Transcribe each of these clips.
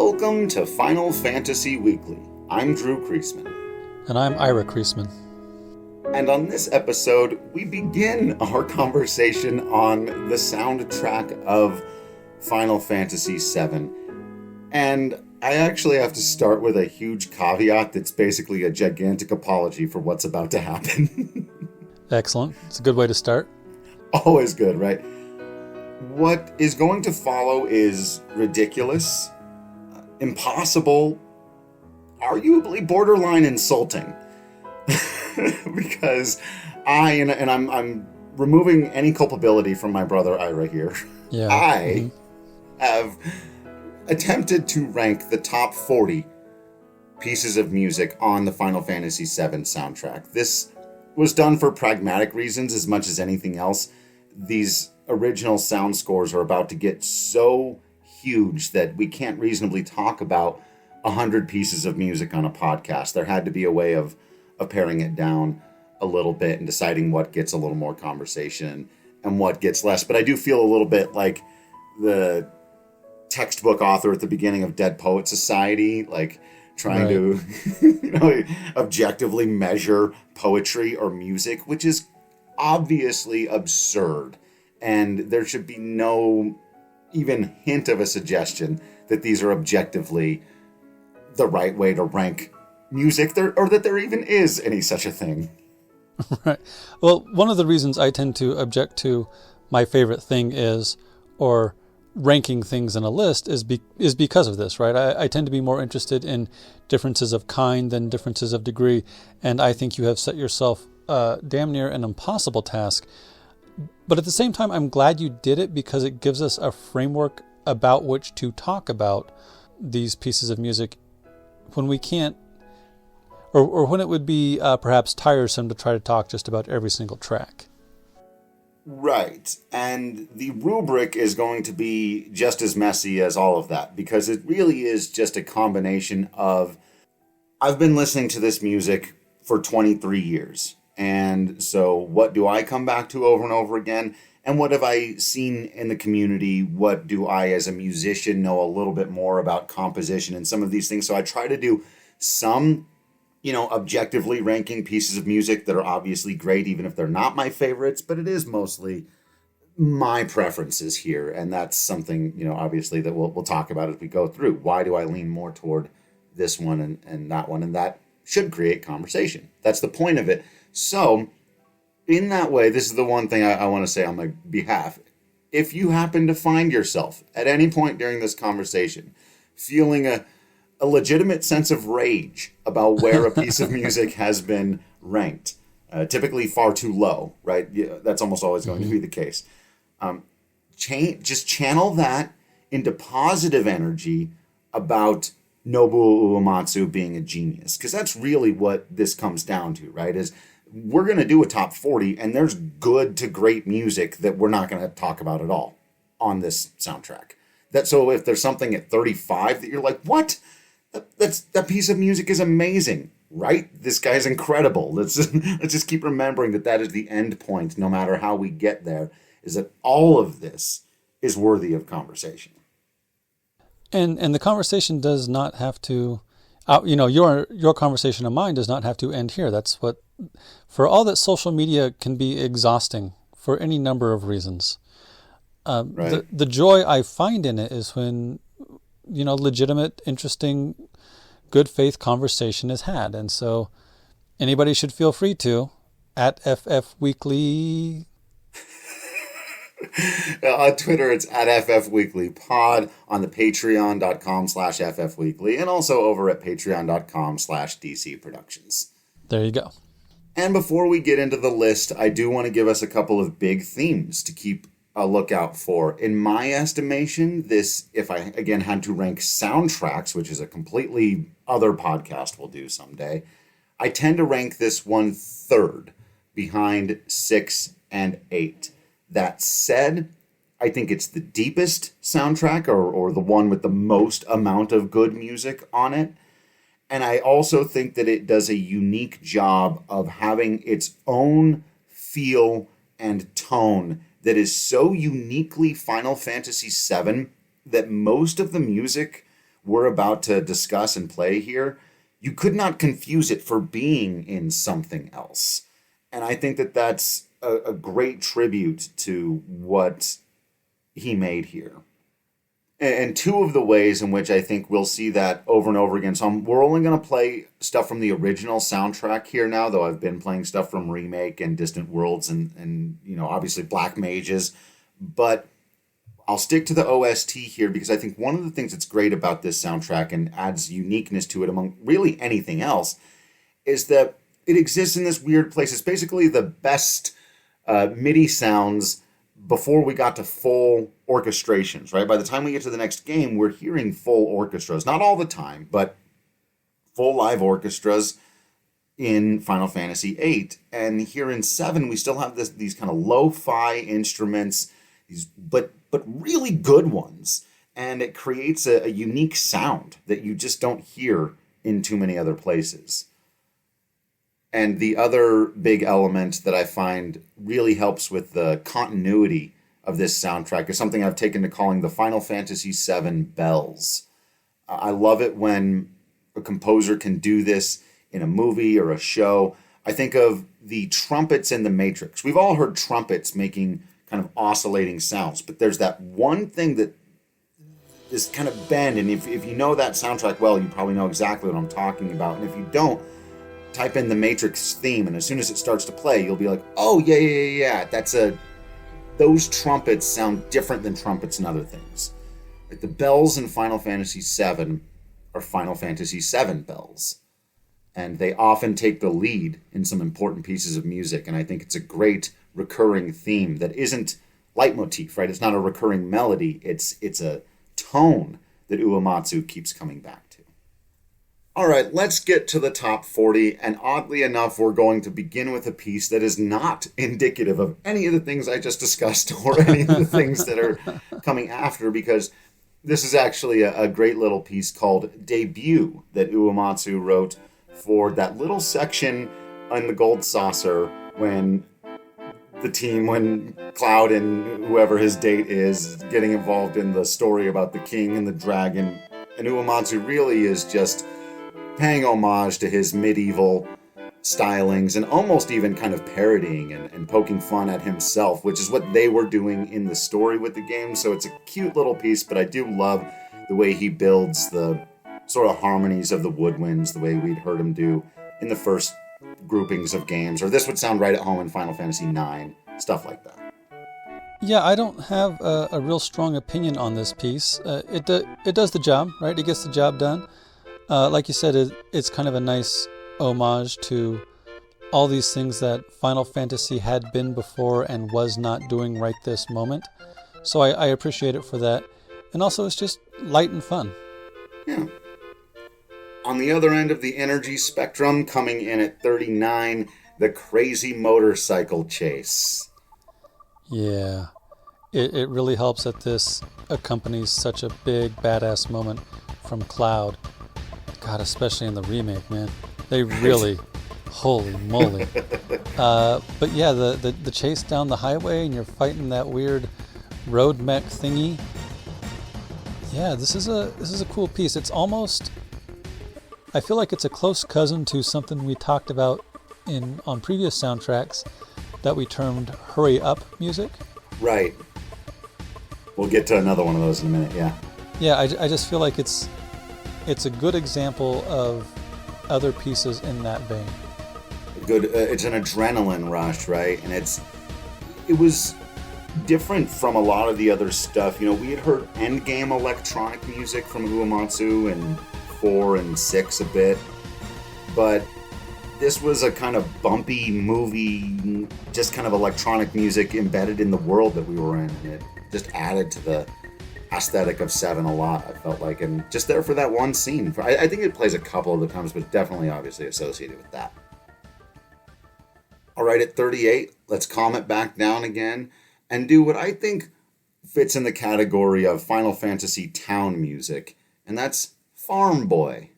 Welcome to Final Fantasy Weekly. I'm Drew Kreisman. And I'm Ira Kreisman. And on this episode, we begin our conversation on the soundtrack of Final Fantasy VII. And I actually have to start with a huge caveat that's basically a gigantic apology for what's about to happen. Excellent. It's a good way to start. Always good, right? What is going to follow is ridiculous, impossible, arguably borderline insulting. Because I'm removing any culpability from my brother Ira here. Yeah. I have attempted to rank the top 40 pieces of music on the Final Fantasy VII soundtrack. This was done for pragmatic reasons as much as anything else. These original sound scores are about to get so huge that we can't reasonably talk about 100 pieces of music on a podcast. There had to be a way of paring it down a little bit and deciding what gets a little more conversation and what gets less. But I do feel a little bit like the textbook author at the beginning of Dead Poet Society, like trying to objectively measure poetry or music, which is obviously absurd. And there should be no even hint of a suggestion that these are objectively the right way to rank music, or that there even is any such a thing. Right. Well, one of the reasons I tend to object to my favorite thing is, or ranking things in a list, is because of this, right? I tend to be more interested in differences of kind than differences of degree, and I think you have set yourself damn near an impossible task. But at the same time, I'm glad you did it because it gives us a framework about which to talk about these pieces of music when we can't, or when it would be perhaps tiresome to try to talk just about every single track. Right. And the rubric is going to be just as messy as all of that, because it really is just a combination of, I've been listening to this music for 23 years. And so what do I come back to over and over again? And what have I seen in the community? What do I, as a musician, know a little bit more about composition and some of these things? So I try to do some, objectively ranking pieces of music that are obviously great, even if they're not my favorites, but it is mostly my preferences here. And that's something, obviously that we'll talk about as we go through. Why do I lean more toward this one and that one? And that should create conversation. That's the point of it. So in that way, this is the one thing I want to say on my behalf. If you happen to find yourself at any point during this conversation feeling a legitimate sense of rage about where a piece of music has been ranked, typically far too low, right? Yeah, that's almost always going to be the case. Just channel that into positive energy about Nobuo Uematsu being a genius, because that's really what this comes down to, right? Is we're going to do a top 40, and there's good to great music that we're not going to talk about at all on this soundtrack. So if there's something at 35 that you're like, what? That piece of music is amazing, right? This guy's incredible. Let's just keep remembering that is the end point, no matter how we get there, is that all of this is worthy of conversation. And the conversation does not have to, your conversation and mine does not have to end here. That's what, for all that social media can be exhausting for any number of reasons. Right. The joy I find in it is when, legitimate, interesting, good faith conversation is had. And so anybody should feel free to, at FF Weekly. On Twitter, it's at FF Weekly Pod, on the patreon.com/FF Weekly, and also over at patreon.com/DC Productions. There you go. And before we get into the list, I do want to give us a couple of big themes to keep a lookout for. In my estimation, this, if I, again, had to rank soundtracks, which is a completely other podcast we'll do someday, I tend to rank this one third behind 6 and 8. That said, I think it's the deepest soundtrack, or the one with the most amount of good music on it. And I also think that it does a unique job of having its own feel and tone that is so uniquely Final Fantasy VII that most of the music we're about to discuss and play here, you could not confuse it for being in something else. And I think that that's a great tribute to what he made here. And two of the ways in which I think we'll see that over and over again. So we're only going to play stuff from the original soundtrack here now, though I've been playing stuff from Remake and Distant Worlds and obviously Black Mages. But I'll stick to the OST here because I think one of the things that's great about this soundtrack and adds uniqueness to it among really anything else is that it exists in this weird place. It's basically the best MIDI sounds before we got to full orchestrations, right? By the time we get to the next game, we're hearing full orchestras. Not all the time, but full live orchestras in Final Fantasy VIII. And here in 7, we still have these kind of lo-fi instruments, but really good ones. And it creates a unique sound that you just don't hear in too many other places. And the other big element that I find really helps with the continuity of this soundtrack is something I've taken to calling the Final Fantasy VII bells. I love it when a composer can do this in a movie or a show. I think of the trumpets in The Matrix. We've all heard trumpets making kind of oscillating sounds, but there's that one thing that is kind of bend, and if you know that soundtrack well, you probably know exactly what I'm talking about. And if you don't, type in the Matrix theme, and as soon as it starts to play, you'll be like, oh, yeah. Those trumpets sound different than trumpets and other things. Like the bells in Final Fantasy VII are Final Fantasy VII bells. And they often take the lead in some important pieces of music, and I think it's a great recurring theme that isn't leitmotif, right? It's not a recurring melody. It's a tone that Uematsu keeps coming back to. All right, let's get to the top 40, and oddly enough, we're going to begin with a piece that is not indicative of any of the things I just discussed or any of the things that are coming after, because this is actually a great little piece called Debut that Uematsu wrote for that little section on the Gold Saucer when Cloud and whoever his date is getting involved in the story about the king and the dragon, and Uematsu really is just paying homage to his medieval stylings and almost even kind of parodying and poking fun at himself, which is what they were doing in the story with the game. So it's a cute little piece, but I do love the way he builds the sort of harmonies of the woodwinds, the way we'd heard him do in the first groupings of games, or this would sound right at home in Final Fantasy IX, stuff like that. Yeah, I don't have a real strong opinion on this piece. It does the job, right? It gets the job done. Like you said, it's kind of a nice homage to all these things that Final Fantasy had been before and was not doing right this moment. So I appreciate it for that. And also, it's just light and fun. Yeah. On the other end of the energy spectrum, coming in at 39, the Crazy Motorcycle Chase. Yeah. It really helps that this accompanies such a big, badass moment from Cloud. God, especially in the remake, man. They really, holy moly. But yeah, the chase down the highway and you're fighting that weird road mech thingy. Yeah, this is a cool piece. It's almost, I feel like it's a close cousin to something we talked about on previous soundtracks that we termed hurry up music. Right. We'll get to another one of those in a minute, yeah. Yeah, I just feel like it's a good example of other pieces in that vein. Good. It's an adrenaline rush, right? And it was different from a lot of the other stuff. You know, we had heard endgame electronic music from Uematsu in 4 and 6 a bit, but this was a kind of bumpy movie, just kind of electronic music embedded in the world that we were in, and it just added to the aesthetic of 7 a lot, I felt like, and just there for that one scene. I think it plays a couple of the times, but definitely obviously associated with that. All right, at 38, let's calm it back down again and do what I think fits in the category of Final Fantasy town music, and that's Farm Boy.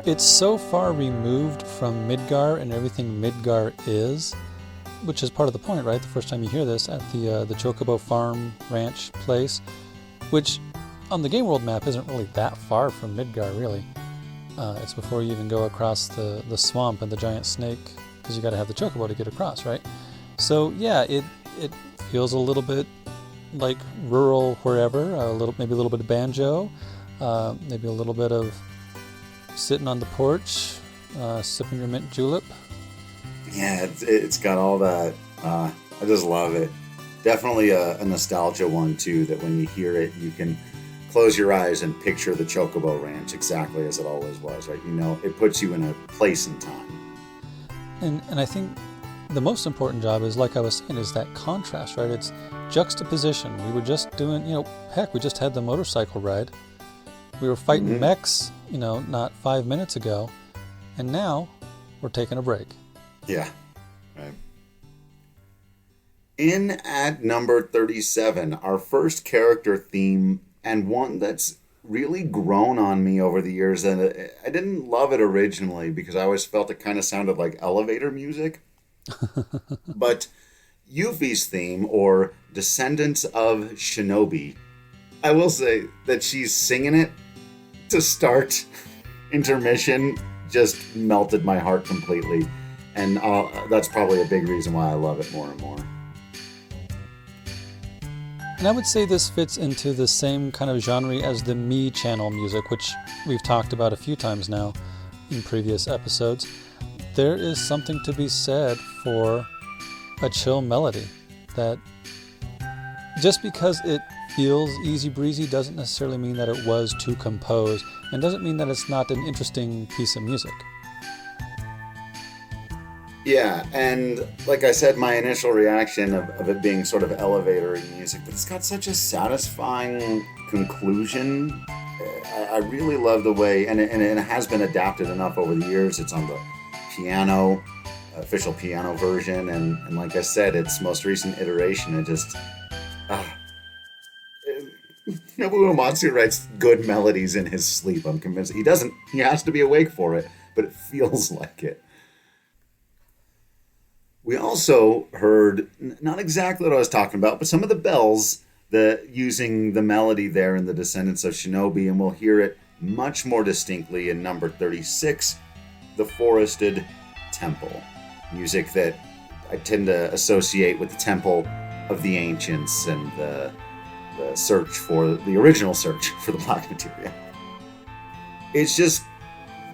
it's so far removed from Midgar and everything Midgar is, which is part of the point, right? The first time you hear this at the Chocobo Farm Ranch place, which on the Game World map isn't really that far from Midgar, really. It's before you even go across the swamp and the giant snake, because you got to have the Chocobo to get across, right? So yeah, it feels a little bit like rural wherever, maybe a little bit of banjo, maybe a little bit of sitting on the porch, sipping your mint julep. Yeah, it's got all that. I just love it. Definitely a nostalgia one, too, that when you hear it, you can close your eyes and picture the Chocobo Ranch exactly as it always was, right? You know, it puts you in a place and time. And I think the most important job is, like I was saying, is that contrast, right? It's juxtaposition. We were just doing, heck, we just had the motorcycle ride. We were fighting mechs, not 5 minutes ago, and now we're taking a break. Yeah, right. In at number 37, our first character theme, and one that's really grown on me over the years. And I didn't love it originally because I always felt it kind of sounded like elevator music. But Yuffie's theme, or Descendants of Shinobi, I will say that she's singing it to start intermission just melted my heart completely. And that's probably a big reason why I love it more and more. And I would say this fits into the same kind of genre as the Me channel music, which we've talked about a few times now in previous episodes. There is something to be said for a chill melody that just because it feels easy breezy doesn't necessarily mean that it was to compose, and doesn't mean that it's not an interesting piece of music. Yeah, and like I said, my initial reaction of it being sort of elevator music, but it's got such a satisfying conclusion. I really love the way, and it has been adapted enough over the years. It's on the piano, official piano version, and like I said, its most recent iteration, it just... Nobuo Uematsu writes good melodies in his sleep, I'm convinced. He doesn't, he has to be awake for it, but it feels like it. We also heard, not exactly what I was talking about, but some of the bells using the melody there in the Descendants of Shinobi, and we'll hear it much more distinctly in number 36, The Forested Temple. Music that I tend to associate with the Temple of the Ancients and the original search for the Black Materia. It's just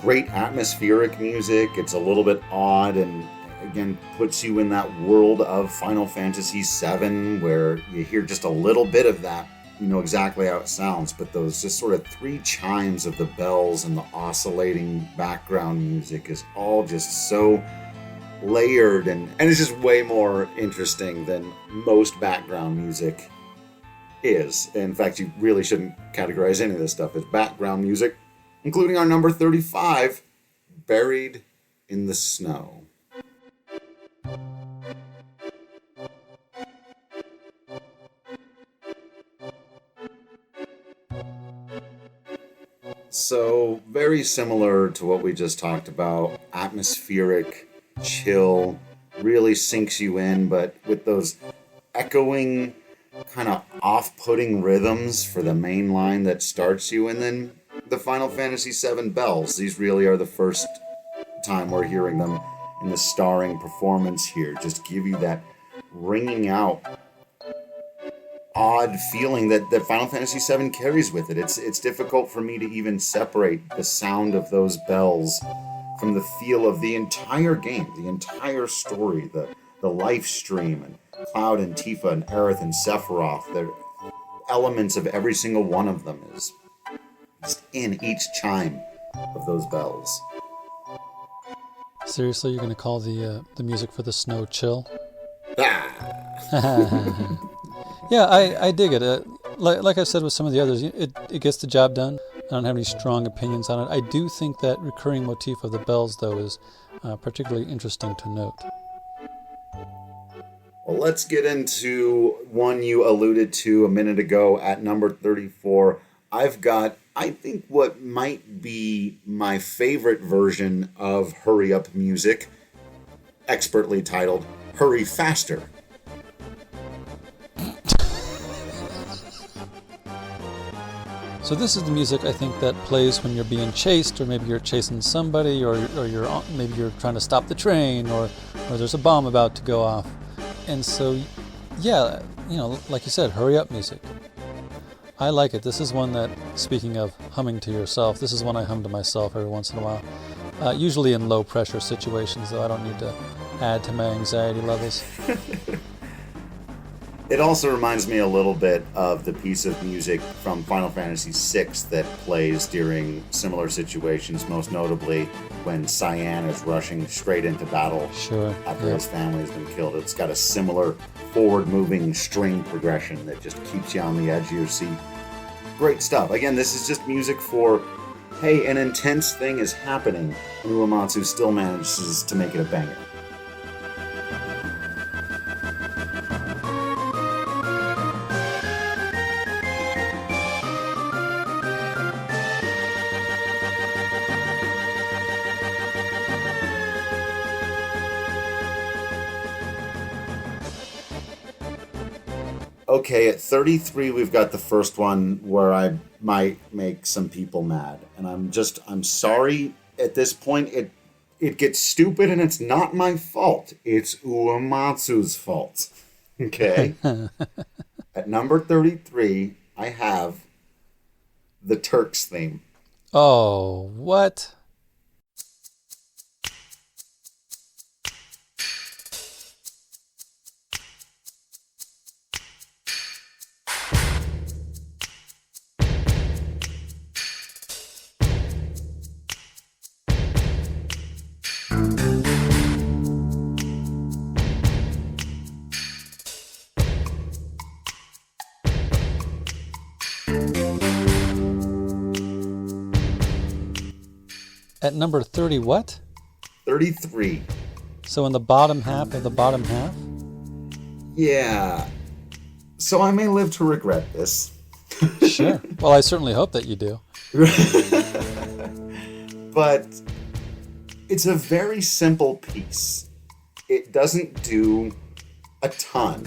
great atmospheric music. It's a little bit odd and again puts you in that world of Final Fantasy VII where you hear just a little bit of that, you know exactly how it sounds, but those just sort of three chimes of the bells and the oscillating background music is all just so layered and it's just way more interesting than most background music is. In fact, you really shouldn't categorize any of this stuff as background music, including our number 35, Buried in the Snow. So, very similar to what we just talked about, atmospheric, chill, really sinks you in, but with those echoing, kind of off-putting rhythms for the main line that starts you, and then the Final Fantasy VII bells. These really are the first time we're hearing them in the starring performance here. Just give you that ringing out odd feeling that Final Fantasy VII carries with it. It's difficult for me to even separate the sound of those bells from the feel of the entire game, the entire story, the life stream, and Cloud and Tifa and Aerith and Sephiroth. The elements of every single one of them is just in each chime of those bells. Seriously, you're going to call the music for the snow chill? Yeah, I dig it. Like I said with some of the others, it gets the job done. I don't have any strong opinions on it. I do think that recurring motif of the bells, though, is particularly interesting to note. Well, let's get into one you alluded to a minute ago at number 34. I've got I think what might be my favorite version of hurry up music, expertly titled Hurry Faster. So this is the music I think that plays when you're being chased, or maybe you're chasing somebody, or maybe you're trying to stop the train, or there's a bomb about to go off. And so, yeah, like you said, hurry up music. I like it. This is one that, speaking of humming to yourself, this is one I hum to myself every once in a while. Usually in low pressure situations, though I don't need to add to my anxiety levels. It also reminds me a little bit of the piece of music from Final Fantasy VI that plays during similar situations, most notably when Cyan is rushing straight into battle after his family has been killed. It's got a similar forward-moving string progression that just keeps you on the edge of your seat. Great stuff. Again, this is just music for, hey, an intense thing is happening, and Uematsu still manages to make it a banger. Okay, at 33, we've got the first one where I might make some people mad. And I'm sorry at this point. It gets stupid and it's not my fault. It's Uematsu's fault. Okay? At number 33, I have the Turks theme. Oh, what? At number 30 what? 33. So in the bottom half of the bottom half? Yeah. So I may live to regret this. Sure. Well, I certainly hope that you do. But it's a very simple piece. It doesn't do a ton.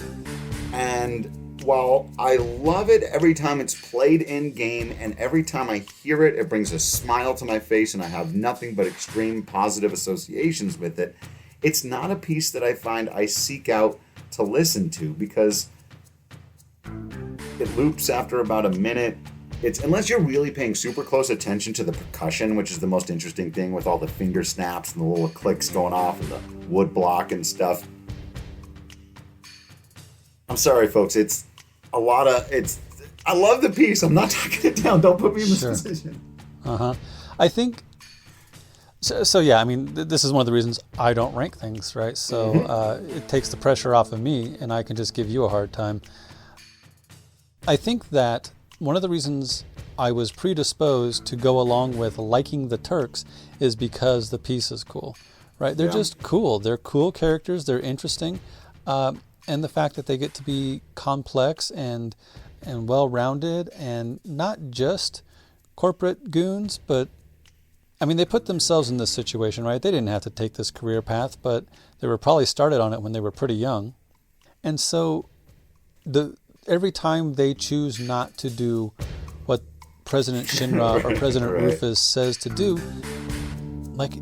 And while I love it every time it's played in game, and every time I hear it, it brings a smile to my face and I have nothing but extreme positive associations with it, it's not a piece that I find I seek out to listen to, because it loops after about a minute. It's, unless you're really paying super close attention to the percussion, which is the most interesting thing with all the finger snaps and the little clicks going off and the wood block and stuff. I'm sorry, folks. It's a lot of... I love the piece. I'm not talking it down. Don't put me in this position. I think... So yeah, I mean, this is one of the reasons I don't rank things, right? So it takes the pressure off of me, and I can just give you a hard time. I think that one of the reasons I was predisposed to go along with liking the Turks is because the piece is cool, right? They're just cool. They're cool characters. They're interesting. And the fact that they get to be complex and well-rounded, and not just corporate goons, but I mean, they put themselves in this situation, right? They didn't have to take this career path, but they were probably started on it when they were pretty young. And so every time they choose not to do what President Shinra or President Rufus says to do, like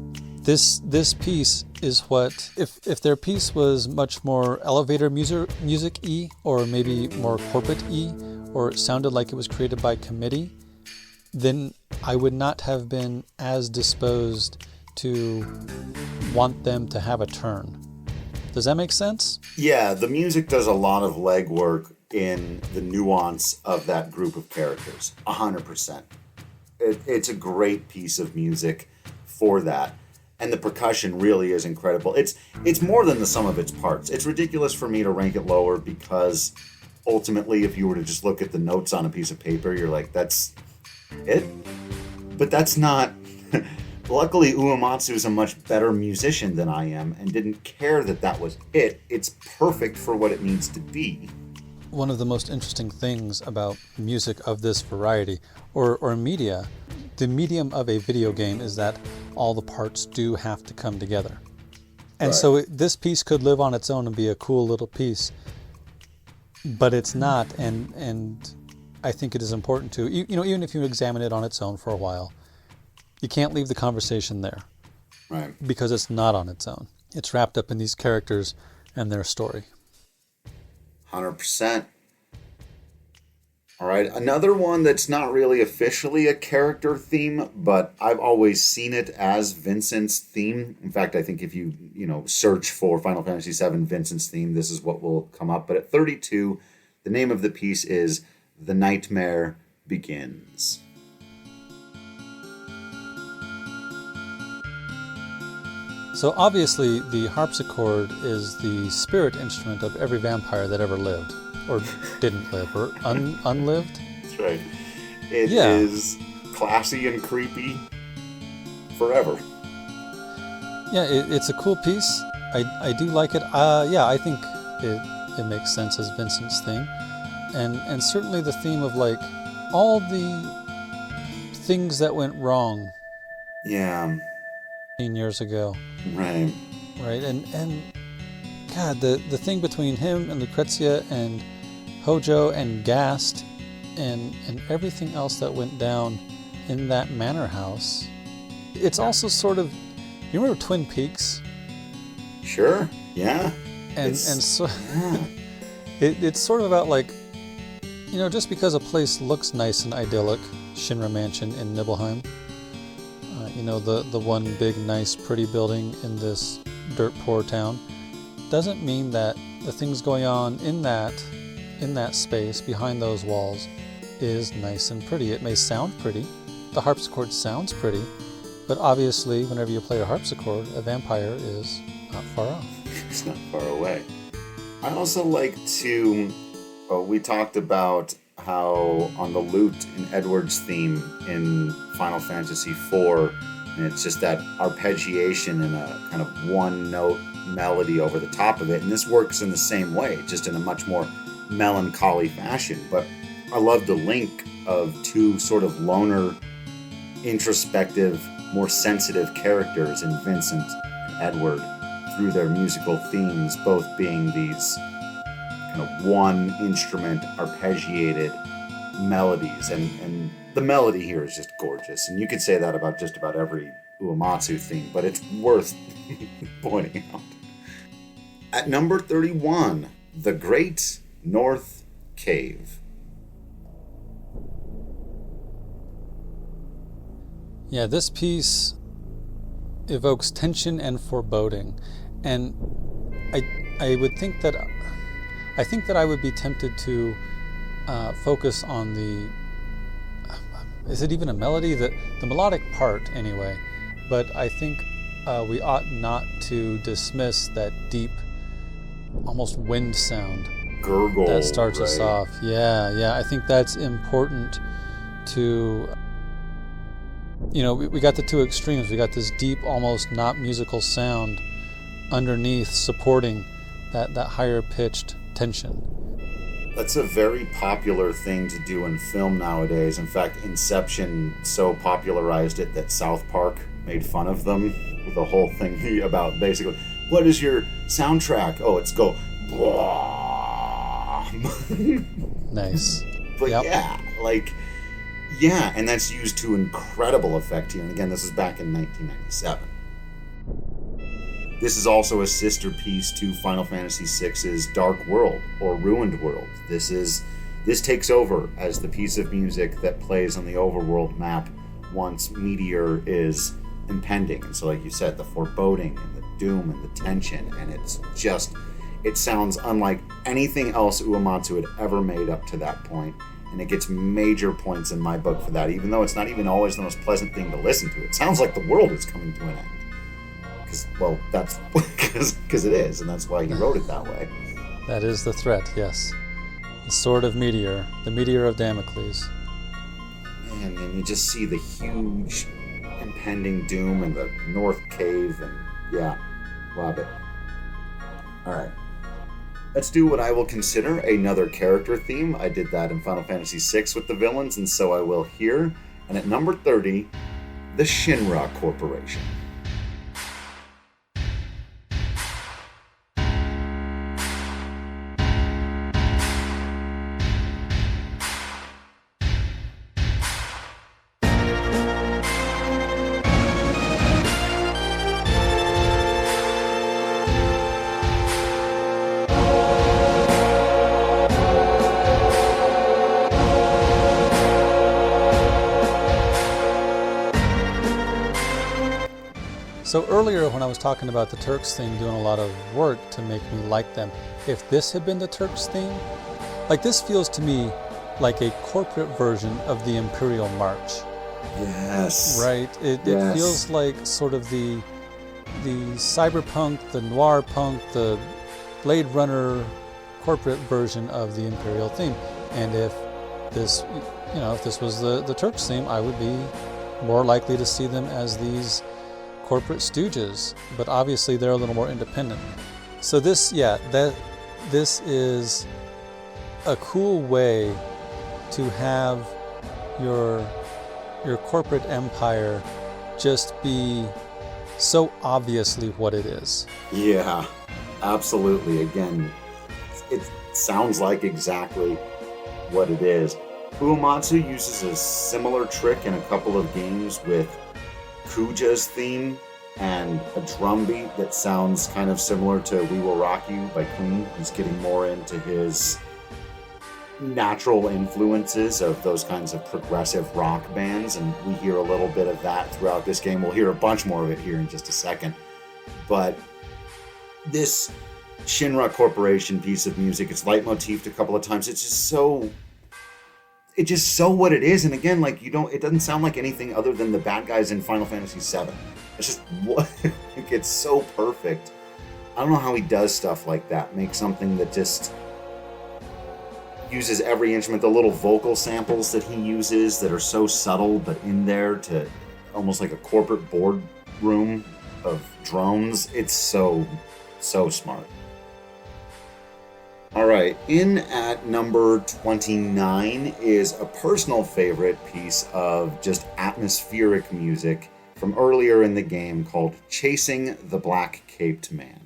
this piece is what, if their piece was much more elevator music-y, or maybe more corporate-y, or it sounded like it was created by committee, then I would not have been as disposed to want them to have a turn. Does that make sense? Yeah, the music does a lot of legwork in the nuance of that group of characters. 100%. It's a great piece of music for that. And the percussion really is incredible. It's more than the sum of its parts. It's ridiculous for me to rank it lower, because ultimately, if you were to just look at the notes on a piece of paper, you're like, that's it? But that's not... Luckily, Uematsu is a much better musician than I am, and didn't care that was it. It's perfect for what it needs to be. one of the most interesting things about music of this variety, or media, the medium of a video game, is that all the parts do have to come together. And so this piece could live on its own and be a cool little piece, but it's not. And I think it is important to, even if you examine it on its own for a while, you can't leave the conversation there. Right. Because it's not on its own. It's wrapped up in these characters and their story. 100%. All right, another one that's not really officially a character theme, but I've always seen it as Vincent's theme. In fact, I think if you search for Final Fantasy VII Vincent's theme, this is what will come up. But at 32, the name of the piece is The Nightmare Begins. So obviously the harpsichord is the spirit instrument of every vampire that ever lived, or didn't live, or unlived. That's right. It is classy and creepy forever. Yeah, it's a cool piece. I do like it. I think it makes sense as Vincent's theme. And certainly the theme of like all the things that went wrong. Yeah. 15 years ago. Right. Right. And God, the thing between him and Lucrezia and Hojo and Gast and everything else that went down in that manor house. It's also sort of, you remember Twin Peaks? Sure. Yeah. And so it's sort of about like, just because a place looks nice and idyllic, Shinra Mansion in Nibelheim, the one big, nice, pretty building in this dirt poor town, doesn't mean that the things going on in that space behind those walls is nice and pretty. It may sound pretty. The harpsichord sounds pretty, but obviously whenever you play a harpsichord, a vampire is not far off. It's not far away. I also like to, we talked about how on the lute in Edward's theme in Final Fantasy IV, and it's just that arpeggiation and a kind of one-note melody over the top of it, and this works in the same way, just in a much more melancholy fashion. But I love the link of two sort of loner, introspective, more sensitive characters in Vincent and Edward through their musical themes, both being these kind of one instrument arpeggiated melodies, and the melody here is just gorgeous, and you could say that about just about every Uematsu theme, but it's worth pointing out. At number 31, The Great North Cave. Yeah, this piece evokes tension and foreboding, and I would think that I would be tempted to focus on the, is it even a melody? The melodic part anyway, but I think we ought not to dismiss that deep, almost wind sound Gurgle that starts us right? off. Yeah, I think that's important to, we got the two extremes. We got this deep, almost not musical sound underneath supporting that higher pitched tension. That's a very popular thing to do in film nowadays. In fact, Inception so popularized it that South Park made fun of them with the whole thing about basically, what is your soundtrack? Oh, it's go. Nice. But yep. and that's used to incredible effect here. And again, this is back in 1997. This is also a sister piece to Final Fantasy VI's Dark World, or Ruined World. This takes over as the piece of music that plays on the overworld map once Meteor is impending. And so, like you said, the foreboding and the doom and the tension, and it sounds unlike anything else Uematsu had ever made up to that point. And it gets major points in my book for that, even though it's not even always the most pleasant thing to listen to. It sounds like the world is coming to an end. That's because it is, and that's why he wrote it that way. That is the threat, yes. The sword of Meteor, the Meteor of Damocles. And you just see the huge impending doom and the North Cave, and yeah, love it. All right. Let's do what I will consider another character theme. I did that in Final Fantasy VI with the villains, and so I will here. And at number 30, the Shinra Corporation. So earlier when I was talking about the Turks theme doing a lot of work to make me like them, if this had been the Turks theme, like this feels to me like a corporate version of the Imperial March. Yes. Right? It feels like sort of the cyberpunk, the noir punk, the Blade Runner corporate version of the Imperial theme. And if this, if this was the Turks theme, I would be more likely to see them as these corporate stooges, but obviously they're a little more independent. So this is a cool way to have your corporate empire just be so obviously what it is. Yeah, absolutely. Again, it sounds like exactly what it is. Uematsu uses a similar trick in a couple of games with Kuja's theme and a drum beat that sounds kind of similar to We Will Rock You by Queen. He's getting more into his natural influences of those kinds of progressive rock bands, and we hear a little bit of that throughout this game. We'll hear a bunch more of it here in just a second. But this Shinra Corporation piece of music, it's leitmotifed a couple of times. It's just so what it is. And again, like it doesn't sound like anything other than the bad guys in Final Fantasy VII. It's just what it's so perfect. I don't know how he does stuff like that. Make something that just uses every instrument, the little vocal samples that he uses that are so subtle but in there to almost like a corporate boardroom of drones. It's so smart. All right, in at number 29 is a personal favorite piece of just atmospheric music from earlier in the game called Chasing the Black-Caped Man.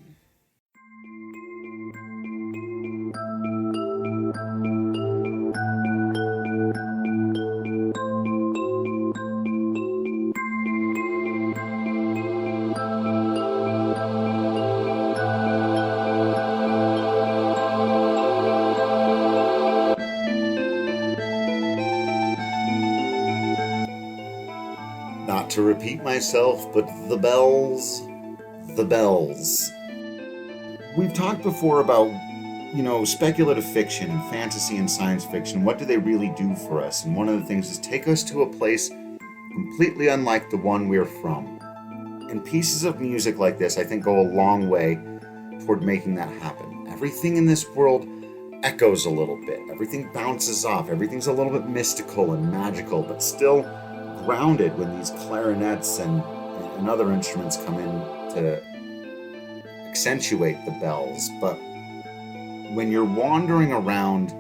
Not to repeat myself, but the bells. We've talked before about, speculative fiction and fantasy and science fiction. What do they really do for us? And one of the things is take us to a place completely unlike the one we're from. And pieces of music like this, I think, go a long way toward making that happen. Everything in this world echoes a little bit. Everything bounces off. Everything's a little bit mystical and magical, but still grounded when these clarinets and other instruments come in to accentuate the bells. But when you're wandering around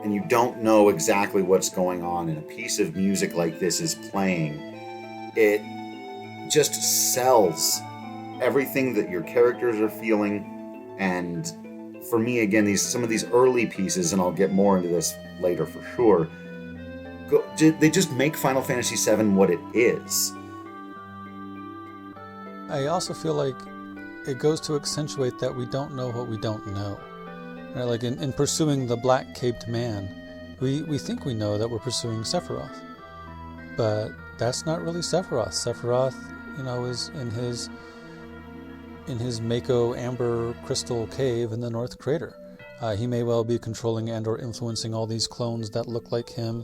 and you don't know exactly what's going on and a piece of music like this is playing, it just sells everything that your characters are feeling. And for me, again, some of these early pieces, and I'll get more into this later for sure, they just make Final Fantasy VII what it is. I also feel like it goes to accentuate that we don't know what we don't know. Right? Like in pursuing the black-caped man, we think we know that we're pursuing Sephiroth. But that's not really Sephiroth. Sephiroth, is in his Mako amber crystal cave in the North Crater. He may well be controlling and or influencing all these clones that look like him.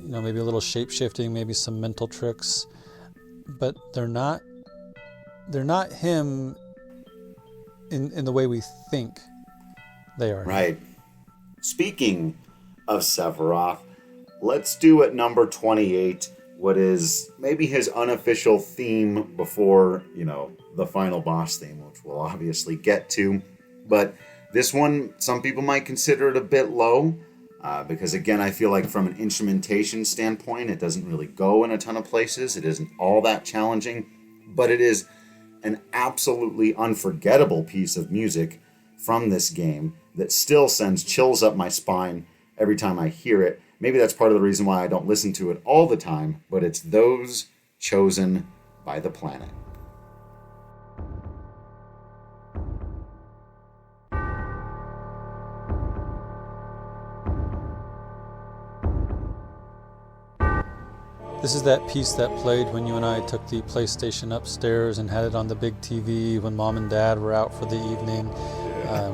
Maybe a little shape-shifting, maybe some mental tricks, but they're not him in the way we think they are. Right. Speaking of Sephiroth, let's do at number 28 what is maybe his unofficial theme before, the final boss theme, which we'll obviously get to. But This one, some people might consider it a bit low, because again, I feel like from an instrumentation standpoint, it doesn't really go in a ton of places. It isn't all that challenging, but it is an absolutely unforgettable piece of music from this game that still sends chills up my spine every time I hear it. Maybe that's part of the reason why I don't listen to it all the time, but it's Those Chosen by the Planet. This is that piece that played when you and I took the PlayStation upstairs and had it on the big TV when Mom and Dad were out for the evening.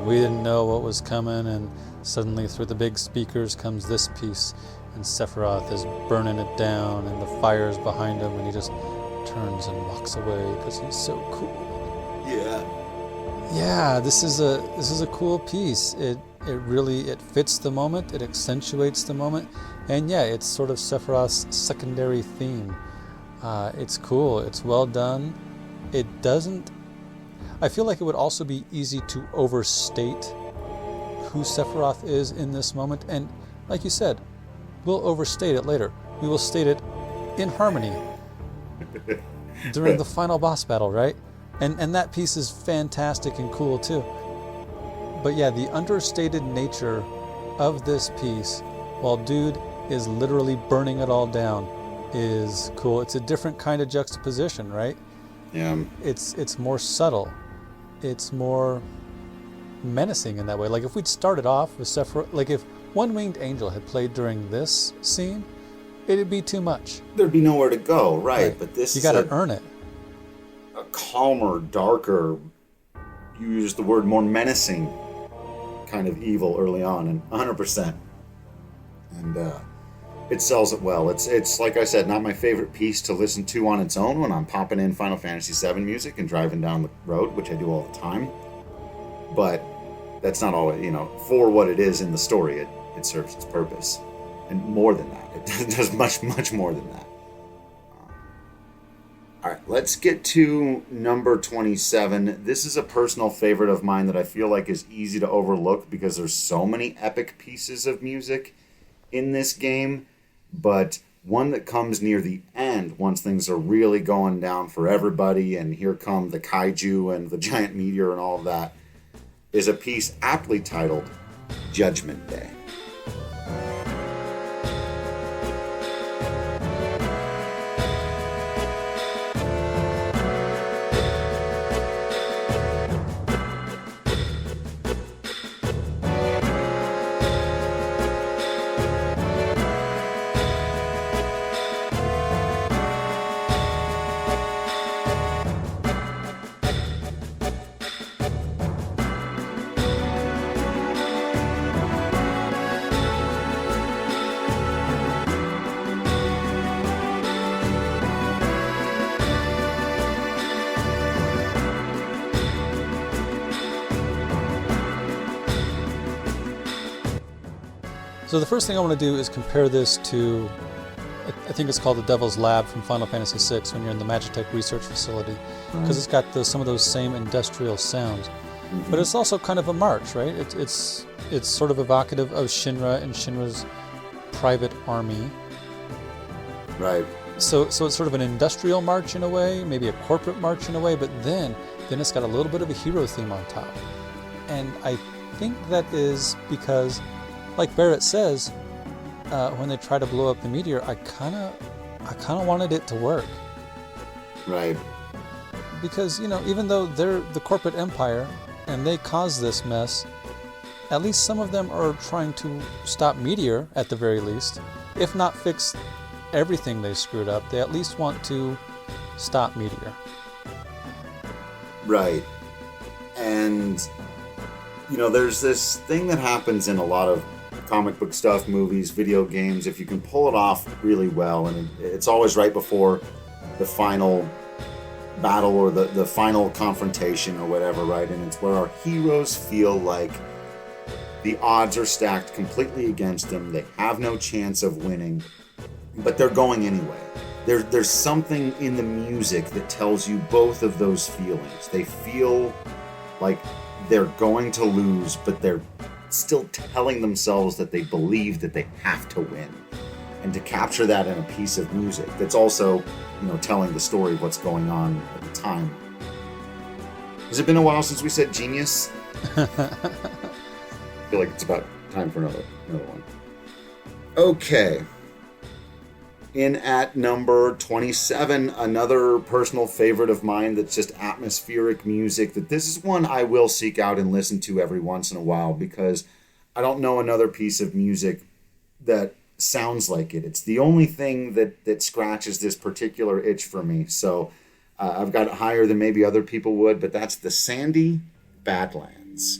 We didn't know what was coming, and suddenly through the big speakers comes this piece, and Sephiroth is burning it down, and the fire's behind him, and he just turns and walks away because he's so cool. Yeah, this is a cool piece. It really fits the moment. It accentuates the moment, and yeah, it's sort of Sephiroth's secondary theme. It's cool. It's well done. It doesn't. I feel like it would also be easy to overstate who Sephiroth is in this moment, and like you said, we'll overstate it later. We will state it in harmony during the final boss battle, right? And that piece is fantastic and cool too. But yeah, the understated nature of this piece, while dude is literally burning it all down, is cool. It's a different kind of juxtaposition, right? Yeah. It's more subtle. It's more menacing in that way. Like if we'd started off with Sephiroth, like if One Winged Angel had played during this scene, it'd be too much. There'd be nowhere to go, right? But this you gotta earn it. A calmer, darker, you use the word more menacing kind of evil early on, and 100%. And it sells it well. It's like I said, not my favorite piece to listen to on its own when I'm popping in Final Fantasy VII music and driving down the road, which I do all the time. But that's not all, for what it is in the story, it serves its purpose. And more than that. It does much, much more than that. All right, let's get to number 27. This is a personal favorite of mine that I feel like is easy to overlook because there's so many epic pieces of music in this game, but one that comes near the end once things are really going down for everybody, and here come the kaiju and the giant meteor and all of that, is a piece aptly titled Judgment Day. So the first thing I want to do is compare this to, I think it's called the Devil's Lab from Final Fantasy VI when you're in the Magitech research facility, because it's got some of those same industrial sounds. Mm-hmm. But it's also kind of a march, right? It's sort of evocative of Shinra and Shinra's private army. Right. So it's sort of an industrial march in a way, maybe a corporate march in a way, but then it's got a little bit of a hero theme on top. And I think that is because, like Barrett says, when they try to blow up the meteor, I kind of wanted it to work. Right. Because, even though they're the corporate empire and they cause this mess, at least some of them are trying to stop Meteor at the very least. If not fix everything they screwed up, they at least want to stop Meteor. Right. And, there's this thing that happens in a lot of comic book stuff, movies, video games, if you can pull it off really well, and it's always right before the final battle or the final confrontation or whatever, right? And it's where our heroes feel like the odds are stacked completely against them. They have no chance of winning, but they're going anyway. There's something in the music that tells you both of those feelings. They feel like they're going to lose, but they're still telling themselves that they believe that they have to win. And to capture that in a piece of music that's also, telling the story of what's going on at the time. Has it been a while since we said genius? I feel like it's about time for another one. Okay. In at number 27, another personal favorite of mine that's just atmospheric music. That this is one I will seek out and listen to every once in a while because I don't know another piece of music that sounds like it. It's the only thing that scratches this particular itch for me. So I've got it higher than maybe other people would, but that's the Sandy Badlands.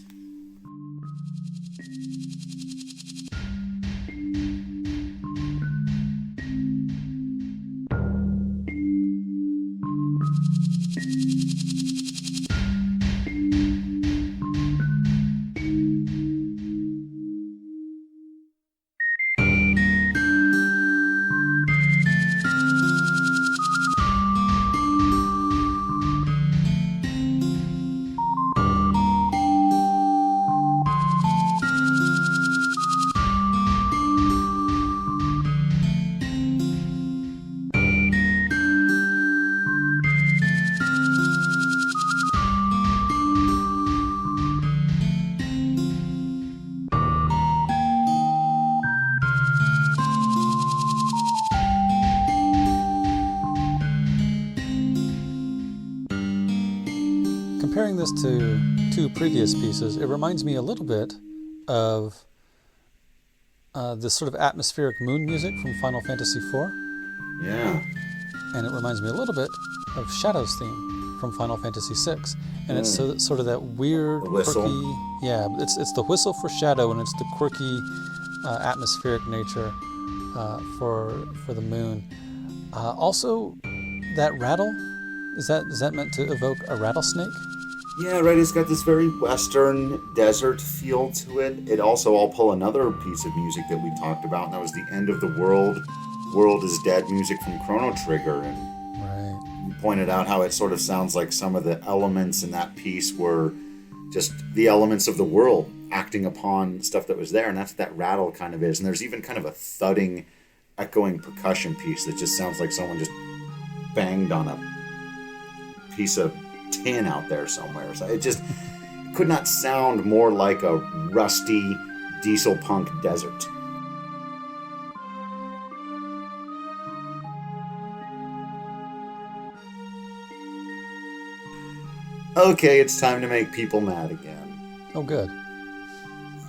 Comparing this to two previous pieces, it reminds me a little bit of this sort of atmospheric moon music from Final Fantasy IV. Yeah. And it reminds me a little bit of Shadow's theme from Final Fantasy VI. And it's sort of that weird, quirky... Yeah, it's the whistle for Shadow, and it's the quirky atmospheric nature for the moon. Also, that rattle, is that meant to evoke a rattlesnake? Yeah, right. It's got this very western desert feel to it. It also, I'll pull another piece of music that we talked about, and that was the End of the World is Dead music from Chrono Trigger. And right. You pointed out how it sort of sounds like some of the elements in that piece were just the elements of the world acting upon stuff that was there, and that's what that rattle kind of is. And there's even kind of a thudding, echoing percussion piece that just sounds like someone just banged on a piece of tin out there somewhere. So it just could not sound more like a rusty diesel punk desert. Okay, it's time to make people mad again. Oh, good.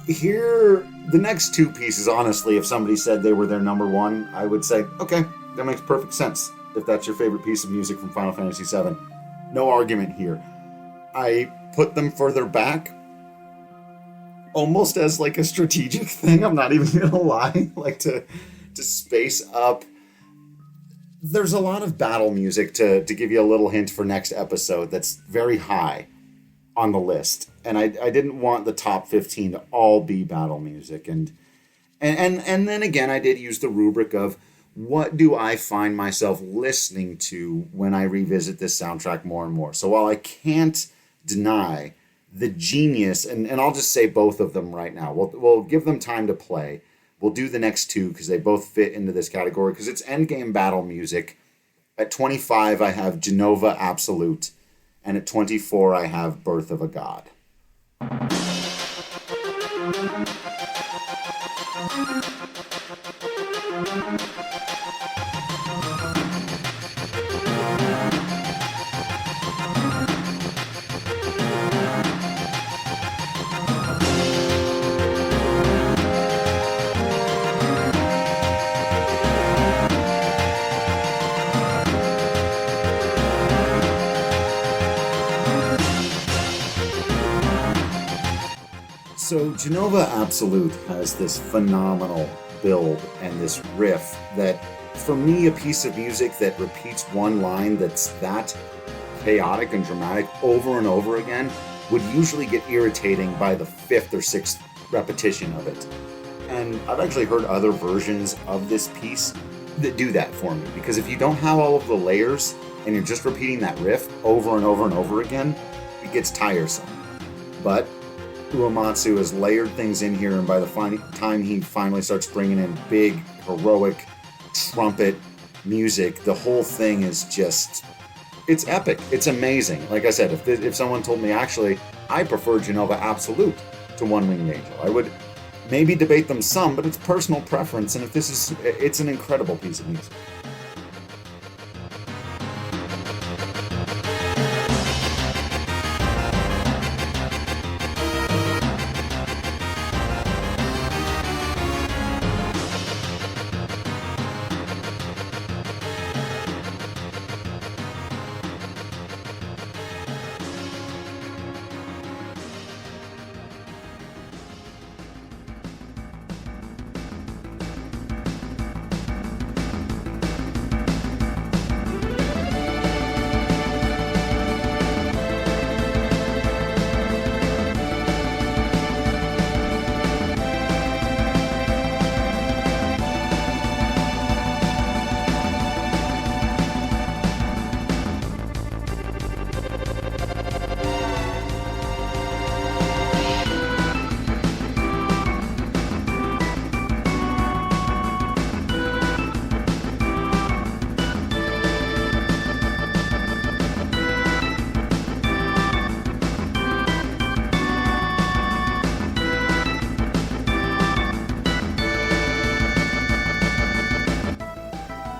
Here, the next two pieces, honestly, if somebody said they were their number one, I would say, okay, that makes perfect sense. If that's your favorite piece of music from Final Fantasy VII. No argument here. I put them further back almost as like a strategic thing. I'm not even gonna lie. Like to space up. There's a lot of battle music to give you a little hint for next episode that's very high on the list. And I didn't want the top 15 to all be battle music. And then again, I did use the rubric of what do I find myself listening to when I revisit this soundtrack more and more? So while I can't deny the genius, and I'll just say both of them right now. We'll give them time to play. We'll do the next two because they both fit into this category because it's endgame battle music. At 25, I have Genova Absolute, and at 24, I have Birth of a God. So Genova Absolute has this phenomenal build and this riff that, for me, a piece of music that repeats one line that's that chaotic and dramatic over and over again would usually get irritating by the fifth or sixth repetition of it. And I've actually heard other versions of this piece that do that for me, because if you don't have all of the layers and you're just repeating that riff over and over and over again, it gets tiresome. But Uematsu has layered things in here, and by the time he finally starts bringing in big, heroic trumpet music, the whole thing is just... It's epic. It's amazing. Like I said, if someone told me, actually, I prefer Genova Absolute to One Winged Angel, I would maybe debate them some, but it's personal preference, and it's an incredible piece of music.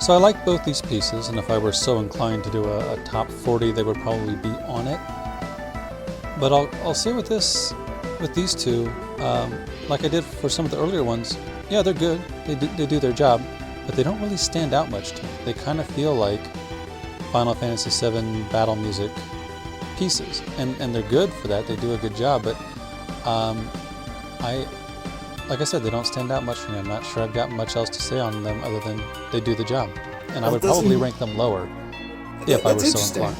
So I like both these pieces, and if I were so inclined to do a top 40, they would probably be on it. But I'll say with these two, like I did for some of the earlier ones, yeah, they're good. They do their job, but they don't really stand out much to me. They kind of feel like Final Fantasy VII battle music pieces, and they're good for that. They do a good job, but like I said, they don't stand out much for me. I'm not sure I've got much else to say on them other than they do the job. And I would probably rank them lower if I was so inclined.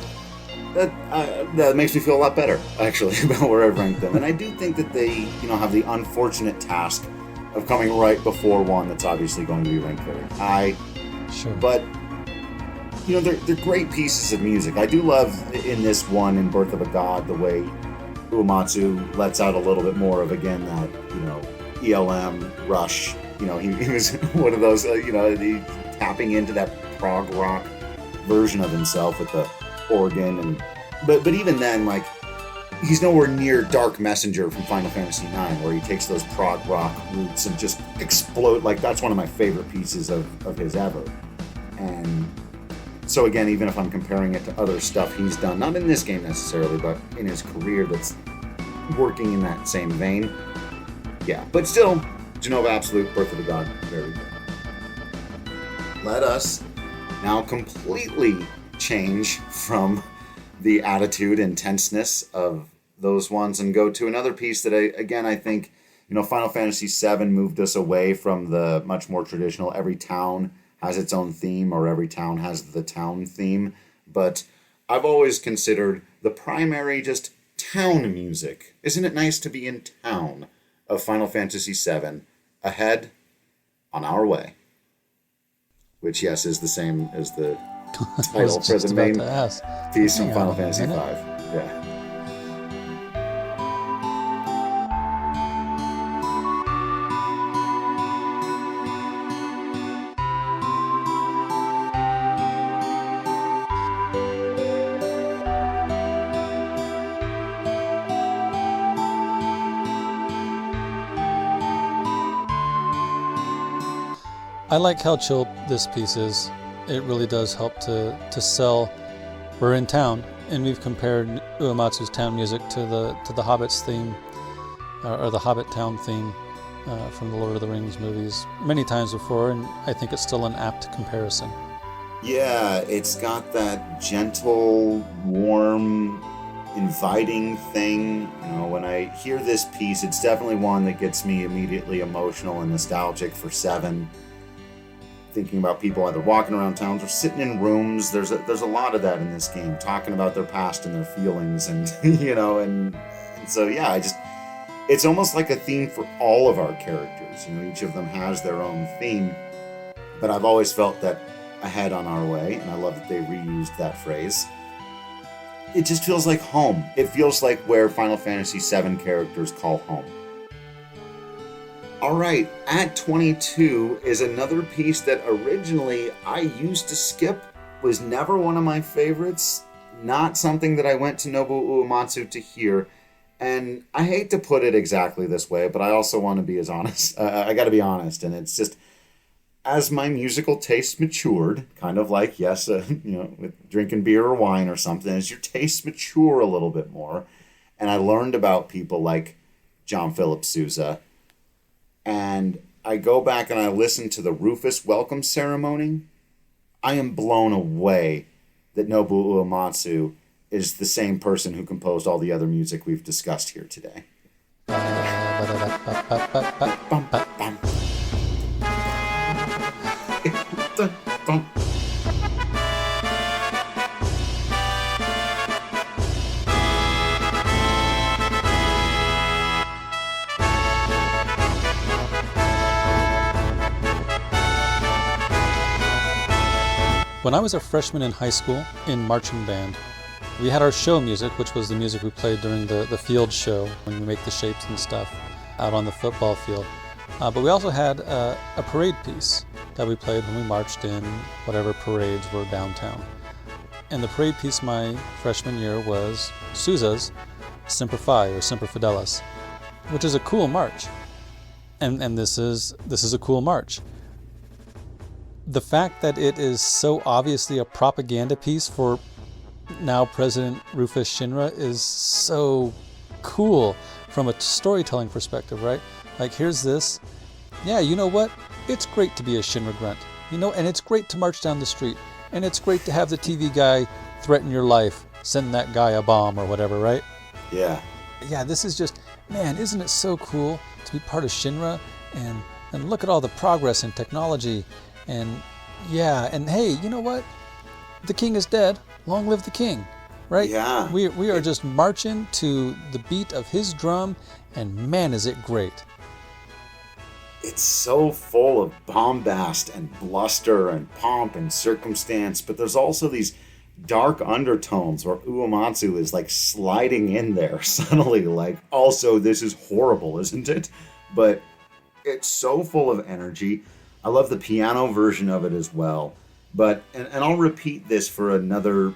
That makes me feel a lot better, actually, about where I've ranked them. And I do think that they, have the unfortunate task of coming right before one that's obviously going to be ranked very high. Sure. But, they're great pieces of music. I do love, in this one, in Birth of a God, the way Uematsu lets out a little bit more of, again, that, ELM, Rush. He was one of those, tapping into that prog rock version of himself with the organ. But even then, like, he's nowhere near Dark Messenger from Final Fantasy IX, where he takes those prog rock roots and just explode. Like, that's one of my favorite pieces of his ever. And so again, even if I'm comparing it to other stuff he's done, not in this game necessarily, but in his career that's working in that same vein, yeah, but still, Genova Absolute, Birth of the God, very good. Let us now completely change from the attitude and tenseness of those ones and go to another piece that, I think, Final Fantasy VII moved us away from the much more traditional every town has its own theme or every town has the town theme. But I've always considered the primary just town music. Isn't it nice to be in town? Of Final Fantasy VII, Ahead, On Our Way. Which, yes, is the same as the title for the main piece from Final Fantasy V. Yeah. I like how chill this piece is. It really does help to sell we're in town, and we've compared Uematsu's town music to the Hobbit's theme, or the Hobbit town theme from the Lord of the Rings movies many times before, and I think it's still an apt comparison. Yeah, it's got that gentle, warm, inviting thing. When I hear this piece, it's definitely one that gets me immediately emotional and nostalgic for 7. Thinking about people either walking around towns or sitting in rooms. There's a lot of that in this game, talking about their past and their feelings, and and so yeah, it's almost like a theme for all of our characters. Each of them has their own theme, but I've always felt that Ahead, On Our Way, and I love that they reused that phrase. it just feels like home. It feels like where Final Fantasy VII characters call home. Alright, at 22 is another piece that originally I used to skip, was never one of my favorites, not something that I went to Nobuo Uematsu to hear, and I hate to put it exactly this way, but I also want to be as honest. I gotta be honest, and it's just, as my musical taste matured, kind of like, yes, with drinking beer or wine or something, as your tastes mature a little bit more, and I learned about people like John Philip Sousa, and I go back and I listen to the Rufus welcome ceremony, I am blown away that Nobuo Uematsu is the same person who composed all the other music we've discussed here today. When I was a freshman in high school in marching band, we had our show music, which was the music we played during the field show when we make the shapes and stuff out on the football field. But we also had a parade piece that we played when we marched in whatever parades were downtown. And the parade piece my freshman year was Sousa's Semper Fi or Semper Fidelis, which is a cool march. And this is a cool march. The fact that it is so obviously a propaganda piece for now President Rufus Shinra is so cool from a storytelling perspective, right? Like, here's this. Yeah, you know what? It's great to be a Shinra grunt, and it's great to march down the street, and it's great to have the TV guy threaten your life, send that guy a bomb or whatever, right? Yeah. Yeah, this is just, man, isn't it so cool to be part of Shinra and look at all the progress in technology. And yeah, and hey, you know what? The king is dead. Long live the king, right? Yeah. We are just marching to the beat of his drum, and man, is it great. It's so full of bombast and bluster and pomp and circumstance, but there's also these dark undertones where Uematsu is like sliding in there subtly, like, also, this is horrible, isn't it? But it's so full of energy. I love the piano version of it as well. But, and I'll repeat this for another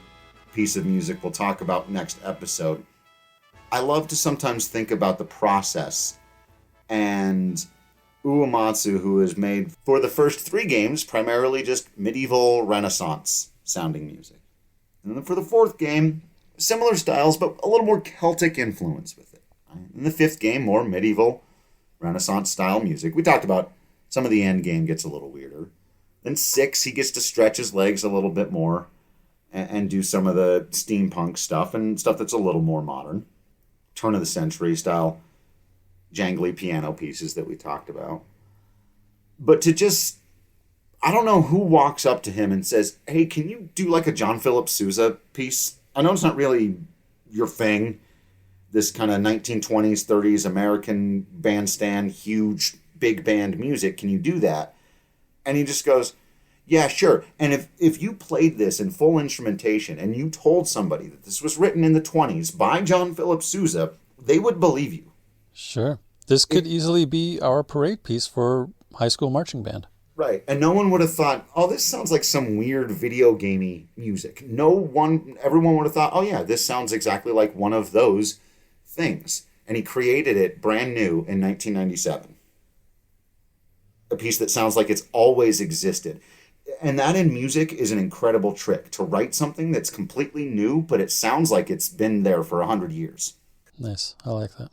piece of music we'll talk about next episode. I love to sometimes think about the process. And Uematsu, who has made, for the first 3 games, primarily just medieval Renaissance sounding music. And then for the 4th game, similar styles, but a little more Celtic influence with it. In the 5th game, more medieval Renaissance style music. We talked about some of the end game gets a little weirder. Then 6, he gets to stretch his legs a little bit more and do some of the steampunk stuff and stuff that's a little more modern. Turn of the century style jangly piano pieces that we talked about. But to just, I don't know who walks up to him and says, hey, can you do like a John Philip Sousa piece? I know it's not really your thing, this kind of 1920s, 30s American bandstand, huge big band music. Can you do that? And he just goes, yeah, sure. And if you played this in full instrumentation and you told somebody that this was written in the 20s by John Philip Sousa, they would believe you. Sure. This could easily be our parade piece for high school marching band. Right. And no one would have thought, oh, this sounds like some weird video gamey music. Everyone would have thought, oh yeah, this sounds exactly like one of those things. And he created it brand new in 1997. A piece that sounds like it's always existed. And that in music is an incredible trick, to write something that's completely new, but it sounds like it's been there for 100 years. Nice. I like that.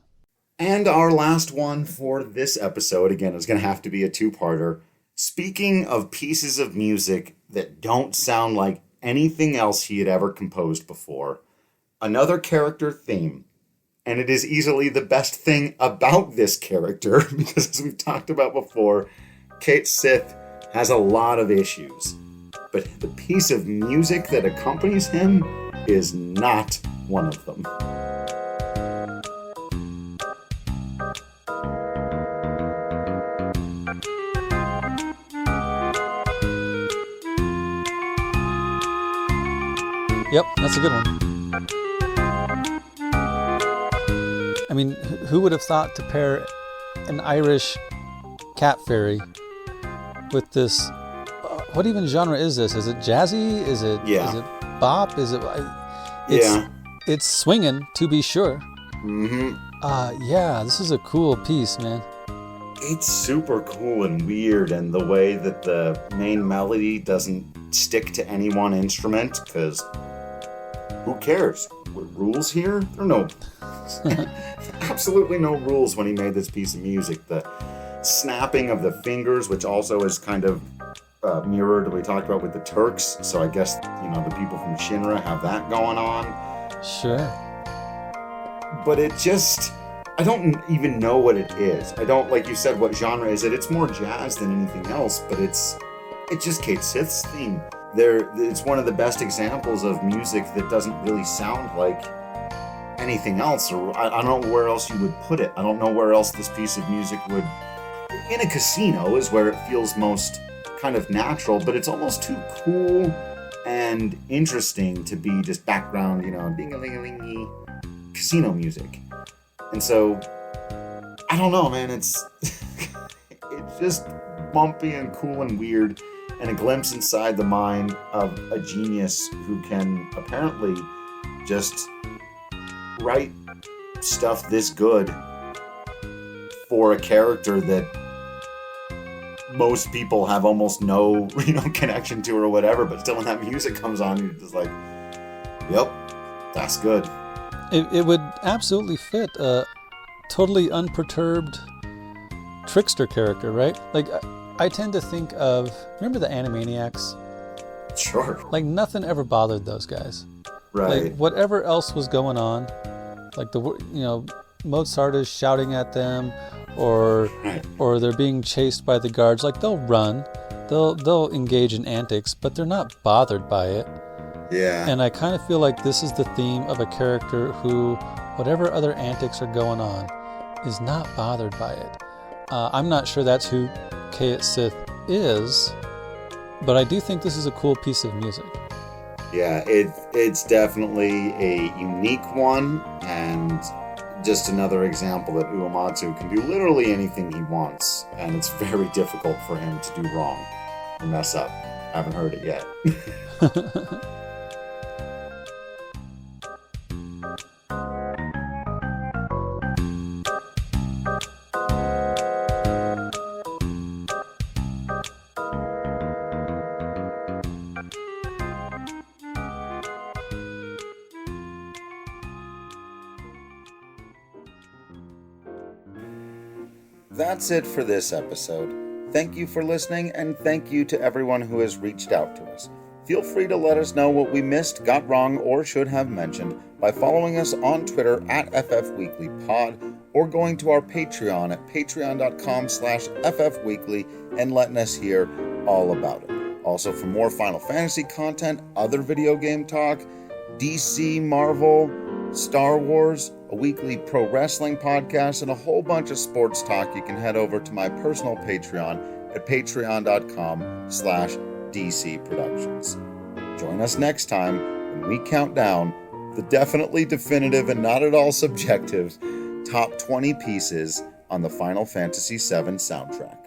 And our last one for this episode, again, is going to have to be a 2-parter. Speaking of pieces of music that don't sound like anything else he had ever composed before, another character theme. And it is easily the best thing about this character, because as we've talked about before, Cait Sith has a lot of issues. But the piece of music that accompanies him is not one of them. Yep, that's a good one. I mean, who would have thought to pair an Irish cat fairy with this? What even genre is this? Is it jazzy? Is it bop? Is it? It's swinging, to be sure. Mm-hmm. Yeah, this is a cool piece, man. It's super cool and weird, and the way that the main melody doesn't stick to any one instrument, because who cares? What rules here? There are no, absolutely no rules when he made this piece of music. The snapping of the fingers, which also is kind of mirrored, we talked about with the Turks, so I guess, the people from Shinra have that going on. Sure. But it just, I don't even know what it is. I don't, like you said, what genre is it? It's more jazz than anything else, but it's just Kate Sith's theme. It's one of the best examples of music that doesn't really sound like anything else, or I don't know where else you would put it. I don't know where else this piece of music would... In a casino is where it feels most kind of natural, but it's almost too cool and interesting to be just background, ding-a-ling-a-lingy casino music. And so, I don't know, man, it's just bumpy and cool and weird, and a glimpse inside the mind of a genius who can apparently just write stuff this good for a character that most people have almost no, connection to or whatever, but still when that music comes on, you're just like, yep, that's good. It would absolutely fit a totally unperturbed trickster character, right? Like, I tend to think of, remember the Animaniacs? Sure. Like, nothing ever bothered those guys. Right. Like, whatever else was going on, like Mozart is shouting at them, or they're being chased by the guards, like, they'll run, they'll engage in antics, but they're not bothered by it. Yeah. And I kind of feel like this is the theme of a character who, whatever other antics are going on, is not bothered by it. I'm not sure that's who Kate Sith is, but I do think this is a cool piece of music. Yeah, it's definitely a unique one, and just another example that Uematsu can do literally anything he wants, and it's very difficult for him to do wrong or mess up. I haven't heard it yet. That's it for this episode. Thank you for listening, and thank you to everyone who has reached out to us. Feel free to let us know what we missed, got wrong, or should have mentioned by following us on Twitter at FFWeeklyPod, or going to our Patreon at patreon.com/FFWeekly and letting us hear all about it. Also, for more Final Fantasy content, other video game talk, DC, Marvel, Star Wars, a weekly pro wrestling podcast, and a whole bunch of sports talk, you can head over to my personal Patreon at patreon.com/DC Productions. Join us next time when we count down the definitely definitive and not at all subjective top 20 pieces on the Final Fantasy VII soundtrack.